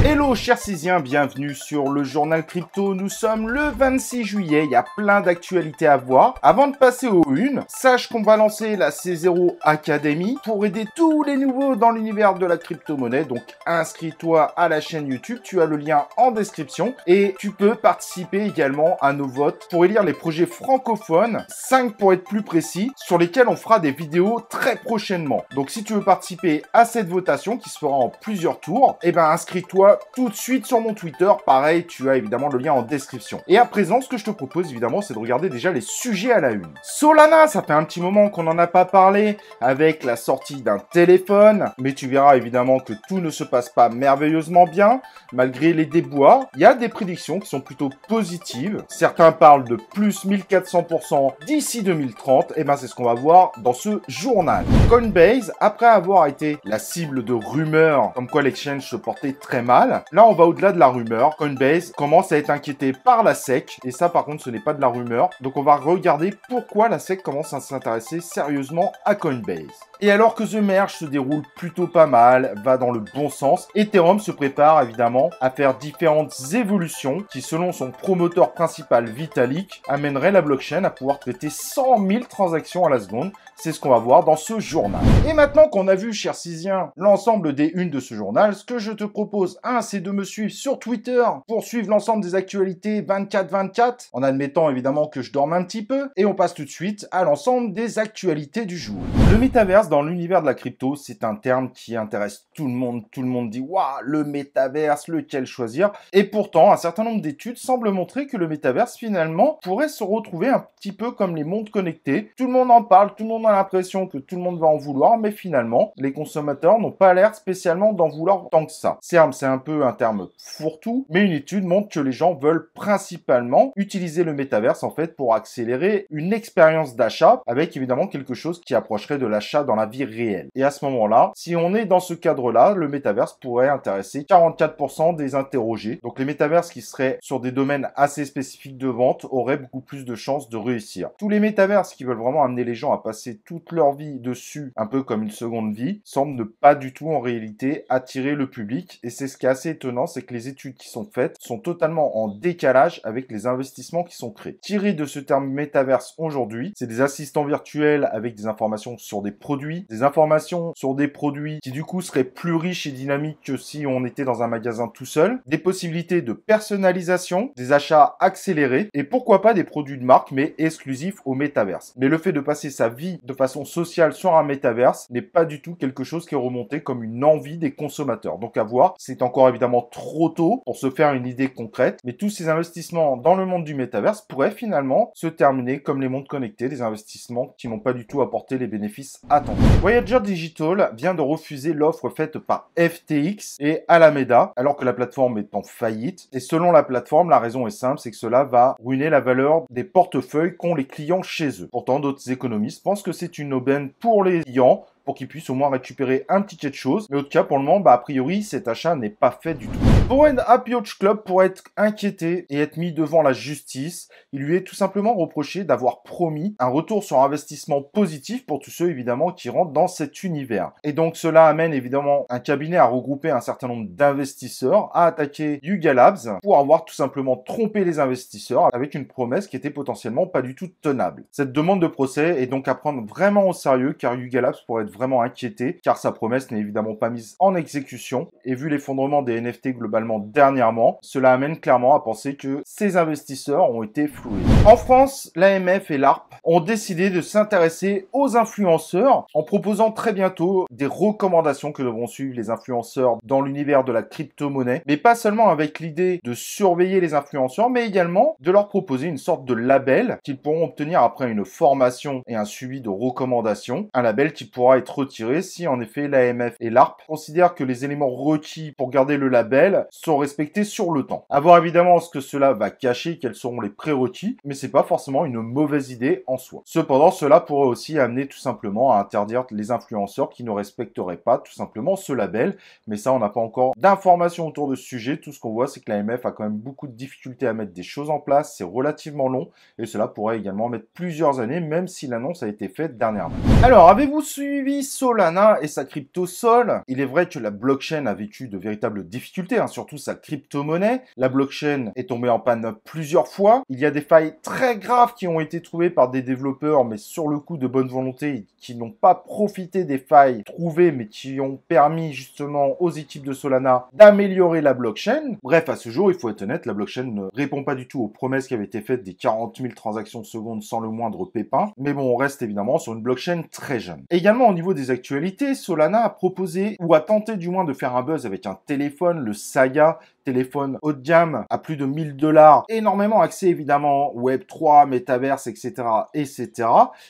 Hello chers Césiens, bienvenue sur le journal crypto. Nous sommes le 26 juillet, il y a plein d'actualités à voir. Avant de passer aux unes, sache qu'on va lancer la C0 Academy pour aider tous les nouveaux dans l'univers de la crypto-monnaie. Donc inscris-toi à la chaîne YouTube, tu as le lien en description et tu peux participer également à nos votes pour élire les projets francophones, 5 pour être plus précis, sur lesquels on fera des vidéos très prochainement. Donc si tu veux participer à cette votation qui se fera en plusieurs tours, inscris-toi tout de suite sur mon Twitter. Pareil, tu as évidemment le lien en description. Et à présent, ce que je te propose évidemment, c'est de regarder déjà les sujets à la une. Solana, ça fait un petit moment qu'on n'en a pas parlé avec la sortie d'un téléphone, mais tu verras évidemment que tout ne se passe pas merveilleusement bien, malgré les déboires. Il y a des prédictions qui sont plutôt positives. Certains parlent de plus 1400% d'ici 2030. C'est ce qu'on va voir dans ce journal. Coinbase, après avoir été la cible de rumeurs comme quoi l'exchange se portait très mal, là, on va au-delà de la rumeur. Coinbase commence à être inquiété par la SEC. Et ça, par contre, ce n'est pas de la rumeur. Donc, on va regarder pourquoi la SEC commence à s'intéresser sérieusement à Coinbase. Et alors que The Merge se déroule plutôt pas mal, va dans le bon sens, Ethereum se prépare évidemment à faire différentes évolutions qui, selon son promoteur principal Vitalik, amèneraient la blockchain à pouvoir traiter 100 000 transactions à la seconde. C'est ce qu'on va voir dans ce journal. Et maintenant qu'on a vu, chers Césiens, l'ensemble des unes de ce journal, ce que je te propose, c'est de me suivre sur Twitter pour suivre l'ensemble des actualités 24/24, en admettant évidemment que je dorme un petit peu, et on passe tout de suite à l'ensemble des actualités du jour. Le métaverse dans l'univers de la crypto, c'est un terme qui intéresse tout le monde. Tout le monde dit « Waouh, le métaverse, lequel choisir ?» Et pourtant, un certain nombre d'études semblent montrer que le métaverse, finalement, pourrait se retrouver un petit peu comme les mondes connectés. Tout le monde en parle, tout le monde a l'impression que tout le monde va en vouloir, mais finalement, les consommateurs n'ont pas l'air spécialement d'en vouloir tant que ça. Certes, c'est un peu un terme fourre-tout, mais une étude montre que les gens veulent principalement utiliser le métaverse, en fait, pour accélérer une expérience d'achat, avec évidemment quelque chose qui approcherait de l'achat dans la vie réelle. Et à ce moment-là, si on est dans ce cadre-là, le métaverse pourrait intéresser 44% des interrogés. Donc les métaverses qui seraient sur des domaines assez spécifiques de vente auraient beaucoup plus de chances de réussir. Tous les métaverses qui veulent vraiment amener les gens à passer toute leur vie dessus, un peu comme une seconde vie, semblent ne pas du tout en réalité attirer le public. Et c'est ce qui est assez étonnant, c'est que les études qui sont faites sont totalement en décalage avec les investissements qui sont créés. Tiré de ce terme métaverse aujourd'hui, c'est des assistants virtuels avec des informations sur des produits, des informations sur des produits qui du coup seraient plus riches et dynamiques que si on était dans un magasin tout seul, des possibilités de personnalisation, des achats accélérés et pourquoi pas des produits de marque mais exclusifs au métaverse. Mais le fait de passer sa vie de façon sociale sur un métaverse n'est pas du tout quelque chose qui est remonté comme une envie des consommateurs. Donc à voir, c'est encore évidemment trop tôt pour se faire une idée concrète, mais tous ces investissements dans le monde du métaverse pourraient finalement se terminer comme les mondes connectés, des investissements qui n'ont pas du tout apporté les bénéfices attendus. Voyager Digital vient de refuser l'offre faite par FTX et Alameda, alors que la plateforme est en faillite. Et selon la plateforme, la raison est simple, c'est que cela va ruiner la valeur des portefeuilles qu'ont les clients chez eux. Pourtant, d'autres économistes pensent que c'est une aubaine pour les clients, pour qu'ils puissent au moins récupérer un petit quelque chose. Mais autre cas, pour le moment, a priori, cet achat n'est pas fait du tout. Bored Ape Club pourrait être inquiété et être mis devant la justice. Il lui est tout simplement reproché d'avoir promis un retour sur investissement positif pour tous ceux, évidemment, qui rentrent dans cet univers. Et donc, cela amène, évidemment, un cabinet à regrouper un certain nombre d'investisseurs, à attaquer Yuga Labs pour avoir tout simplement trompé les investisseurs avec une promesse qui était potentiellement pas du tout tenable. Cette demande de procès est donc à prendre vraiment au sérieux car Yuga Labs pourrait être vraiment inquiété car sa promesse n'est évidemment pas mise en exécution et vu l'effondrement des NFT globalement dernièrement, cela amène clairement à penser que ces investisseurs ont été floués. En France, l'AMF et l'ARP ont décidé de s'intéresser aux influenceurs en proposant très bientôt des recommandations que devront suivre les influenceurs dans l'univers de la crypto-monnaie, mais pas seulement avec l'idée de surveiller les influenceurs, mais également de leur proposer une sorte de label qu'ils pourront obtenir après une formation et un suivi de recommandations, un label qui pourra être être retiré si en effet l'AMF et l'ARP considèrent que les éléments requis pour garder le label sont respectés sur le temps. À voir évidemment ce que cela va cacher, quels seront les prérequis, mais c'est pas forcément une mauvaise idée en soi. Cependant, cela pourrait aussi amener tout simplement à interdire les influenceurs qui ne respecteraient pas tout simplement ce label, mais ça on n'a pas encore d'informations autour de ce sujet. Tout ce qu'on voit, c'est que l'AMF a quand même beaucoup de difficultés à mettre des choses en place, c'est relativement long et cela pourrait également mettre plusieurs années, même si l'annonce a été faite dernièrement. Alors, avez-vous suivi Solana et sa crypto Sol? Il est vrai que la blockchain a vécu de véritables difficultés, surtout sa crypto-monnaie. La blockchain est tombée en panne plusieurs fois. Il y a des failles très graves qui ont été trouvées par des développeurs, mais sur le coup de bonne volonté, qui n'ont pas profité des failles trouvées, mais qui ont permis justement aux équipes de Solana d'améliorer la blockchain. Bref, à ce jour, il faut être honnête, la blockchain ne répond pas du tout aux promesses qui avaient été faites des 40 000 transactions secondes sans le moindre pépin. Mais bon, on reste évidemment sur une blockchain très jeune. Également, au niveau des actualités, Solana a proposé, ou a tenté du moins de faire un buzz avec un téléphone, le Saga, téléphone haut de gamme à plus de 1000 $, énormément axé évidemment Web3, Metaverse, etc., etc.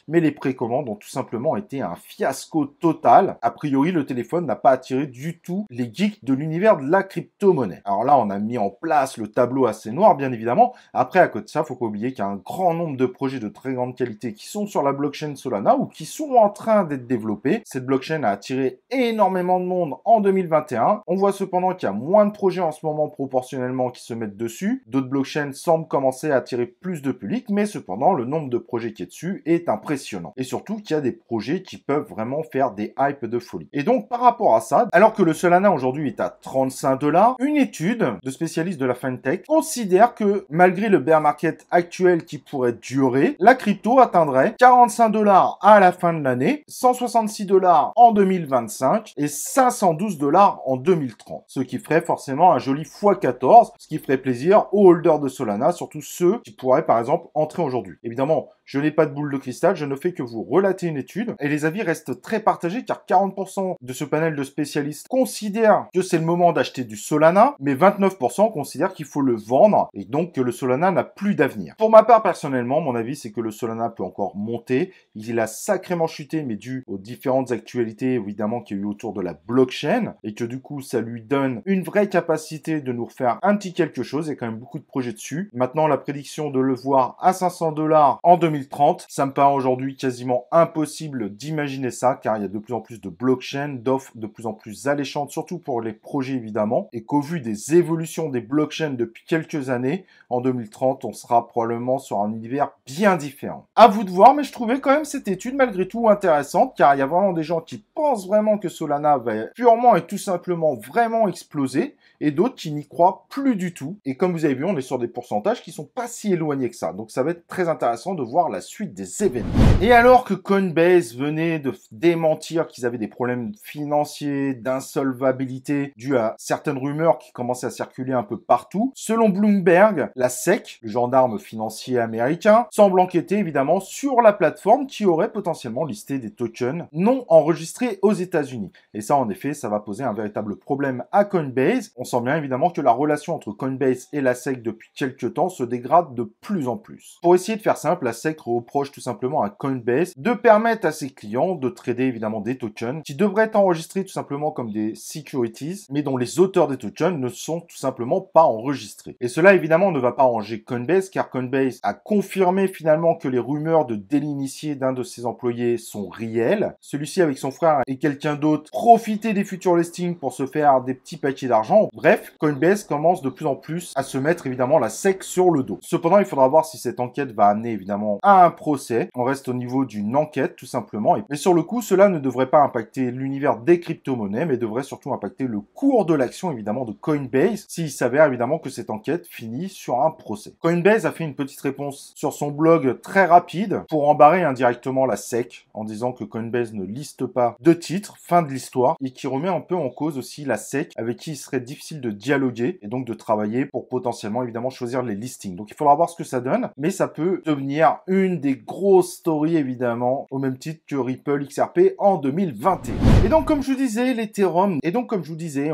Mais les précommandes ont tout simplement été un fiasco total. A priori, le téléphone n'a pas attiré du tout les geeks de l'univers de la crypto-monnaie. Alors là, on a mis en place le tableau assez noir, bien évidemment. Après, à côté de ça, faut pas oublier qu'il y a un grand nombre de projets de très grande qualité qui sont sur la blockchain Solana ou qui sont en train d'être développés. Cette blockchain a attiré énormément de monde en 2021. On voit cependant qu'il y a moins de projets en ce moment proportionnellement qui se mettent dessus. D'autres blockchains semblent commencer à attirer plus de public, mais cependant, le nombre de projets qui est dessus est impressionnant. Et surtout qu'il y a des projets qui peuvent vraiment faire des hypes de folie. Et donc, par rapport à ça, alors que le Solana aujourd'hui est à 35 $, une étude de spécialistes de la FinTech considère que malgré le bear market actuel qui pourrait durer, la crypto atteindrait 45 $ à la fin de l'année, 166 $ en 2025 et 512 $ en 2030. Ce qui ferait forcément un joli x14, ce qui ferait plaisir aux holders de Solana, surtout ceux qui pourraient par exemple entrer aujourd'hui. Évidemment, je n'ai pas de boule de cristal, je ne fais que vous relater une étude et les avis restent très partagés car 40% de ce panel de spécialistes considèrent que c'est le moment d'acheter du Solana, mais 29% considèrent qu'il faut le vendre et donc que le Solana n'a plus d'avenir. Pour ma part, personnellement, mon avis c'est que le Solana peut encore monter. Il a sacrément chuté, mais dû aux différentes actualités évidemment qu'il y a eu autour de la blockchain et que du coup ça lui donne une vraie capacité de nous refaire un petit quelque chose. Il y a quand même beaucoup de projets dessus. Maintenant, la prédiction de le voir à 500 $ en 2030, ça me paraît aujourd'hui quasiment impossible d'imaginer ça, car il y a de plus en plus de blockchain, d'offres de plus en plus alléchantes, surtout pour les projets évidemment, et qu'au vu des évolutions des blockchains depuis quelques années, en 2030, on sera probablement sur un univers bien différent. À vous de voir, mais je trouvais quand même cette étude malgré tout intéressante, car il y a vraiment des gens qui pensent vraiment que Solana va purement et tout simplement vraiment exploser, et d'autres qui n'y croient plus du tout. Et comme vous avez vu, on est sur des pourcentages qui sont pas si éloignés que ça. Donc ça va être très intéressant de voir la suite des événements. Et alors que Coinbase venait de démentir qu'ils avaient des problèmes financiers, d'insolvabilité, dus à certaines rumeurs qui commençaient à circuler un peu partout, selon Bloomberg, la SEC, le gendarme financier américain, semble enquêter évidemment sur la plateforme qui aurait potentiellement listé des tokens non enregistrés aux États-Unis. Et ça, en effet, ça va poser un véritable problème à Coinbase. On sent bien évidemment que la relation entre Coinbase et la SEC depuis quelques temps se dégrade de plus en plus. Pour essayer de faire simple, la SEC reproche tout simplement à Coinbase de permettre à ses clients de trader évidemment des tokens qui devraient être enregistrés tout simplement comme des securities, mais dont les auteurs des tokens ne sont tout simplement pas enregistrés. Et cela évidemment ne va pas arranger Coinbase, car Coinbase a confirmé finalement que les rumeurs de délit initié d'un de ses employés sont réelles. Celui-ci avec son frère et quelqu'un d'autre profitaient des futurs listings pour se faire des petits paquets d'argent. Bref, Coinbase commence de plus en plus à se mettre évidemment la SEC sur le dos. Cependant, il faudra voir si cette enquête va amener évidemment à un procès. On reste au niveau d'une enquête tout simplement. Mais sur le coup, cela ne devrait pas impacter l'univers des crypto-monnaies, mais devrait surtout impacter le cours de l'action évidemment de Coinbase s'il s'avère évidemment que cette enquête finit sur un procès. Coinbase a fait une petite réponse sur son blog très rapide pour embarrer indirectement la SEC en disant que Coinbase ne liste pas de titres, fin de l'histoire, et qui remet un peu en cause aussi la SEC avec qui il serait difficile de dialoguer et donc de travailler pour potentiellement évidemment choisir les listings. Donc il faudra voir ce que ça donne, mais ça peut devenir une des grosses stories évidemment, au même titre que Ripple XRP en 2021. Et donc comme je vous disais, l'Ethereum,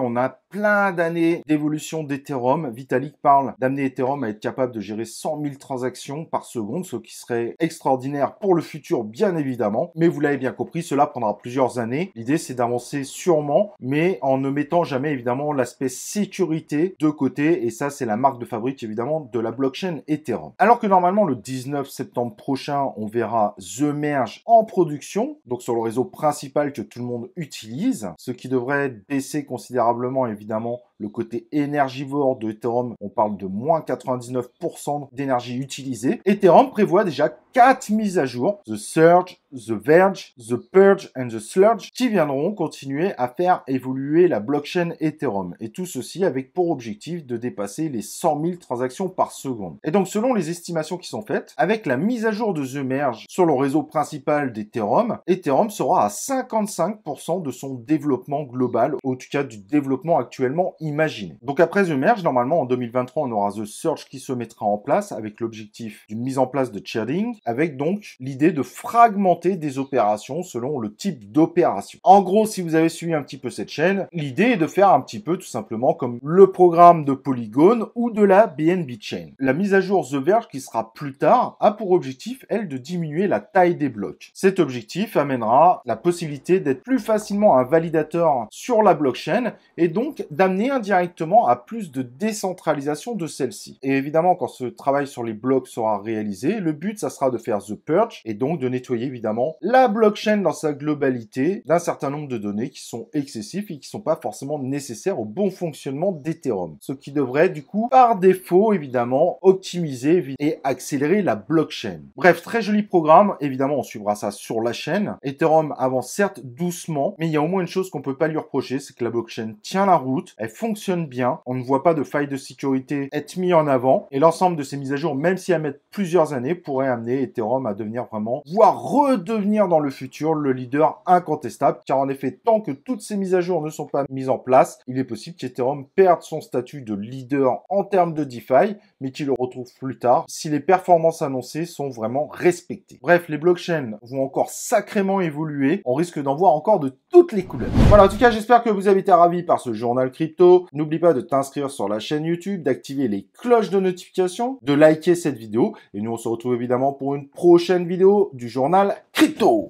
on a plein d'années d'évolution d'Ethereum. Vitalik parle d'amener Ethereum à être capable de gérer 100 000 transactions par seconde, ce qui serait extraordinaire pour le futur bien évidemment. Mais vous l'avez bien compris, cela prendra plusieurs années. L'idée c'est d'avancer sûrement, mais en ne mettant jamais évidemment l'aspect sécurité de côté. Et ça c'est la marque de fabrique évidemment de la blockchain Ethereum. Alors que normalement le 19 septembre prochain, on verra The Merge en production, donc sur le réseau principal que tout le monde utilise, ce qui devrait baisser considérablement évidemment le côté énergivore de Ethereum. On parle de moins 99% d'énergie utilisée. Ethereum prévoit déjà 4 mises à jour, The Surge, The Verge, The Purge and The Sludge, qui viendront continuer à faire évoluer la blockchain Ethereum. Et tout ceci avec pour objectif de dépasser les 100 000 transactions par seconde. Et donc selon les estimations qui sont faites, avec la mise à jour de The Merge sur le réseau principal d'Ethereum, Ethereum sera à 55% de son développement global, au tout cas du développement actuellement imaginé. Donc après The Merge, normalement en 2023, on aura The Surge qui se mettra en place avec l'objectif d'une mise en place de sharding, avec donc l'idée de fragmenter des opérations selon le type d'opération. En gros, si vous avez suivi un petit peu cette chaîne, l'idée est de faire un petit peu tout simplement comme le programme de Polygon ou de la BNB Chain. La mise à jour The Verge qui sera plus tard a pour objectif, elle, de diminuer la taille des blocs. Cet objectif amènera la possibilité d'être plus facilement un validateur sur la blockchain et donc d'amener indirectement à plus de décentralisation de celle-ci. Et évidemment, quand ce travail sur les blocs sera réalisé, le but, ça sera de faire The Purge et donc de nettoyer évidemment la blockchain dans sa globalité d'un certain nombre de données qui sont excessifs et qui sont pas forcément nécessaires au bon fonctionnement d'Ethereum. Ce qui devrait du coup, par défaut évidemment, optimiser et accélérer la blockchain. Bref, très joli programme. Évidemment, on suivra ça sur la chaîne. Ethereum avance certes doucement, mais il y a au moins une chose qu'on peut pas lui reprocher, c'est que la blockchain tient la route, elle fonctionne bien, on ne voit pas de failles de sécurité être mis en avant, et l'ensemble de ces mises à jour, même si elles mettent plusieurs années, pourrait amener Ethereum à devenir vraiment, voire redevenir dans le futur, le leader incontestable, car en effet, tant que toutes ces mises à jour ne sont pas mises en place, il est possible qu'Ethereum perde son statut de leader en termes de DeFi, mais qu'il le retrouve plus tard, si les performances annoncées sont vraiment respectées. Bref, les blockchains vont encore sacrément évoluer, on risque d'en voir encore de toutes les couleurs. Voilà, en tout cas, j'espère que vous avez été ravis par ce journal crypto. N'oublie pas de t'inscrire sur la chaîne YouTube, d'activer les cloches de notification, de liker cette vidéo, et nous on se retrouve évidemment pour une prochaine vidéo du journal crypto.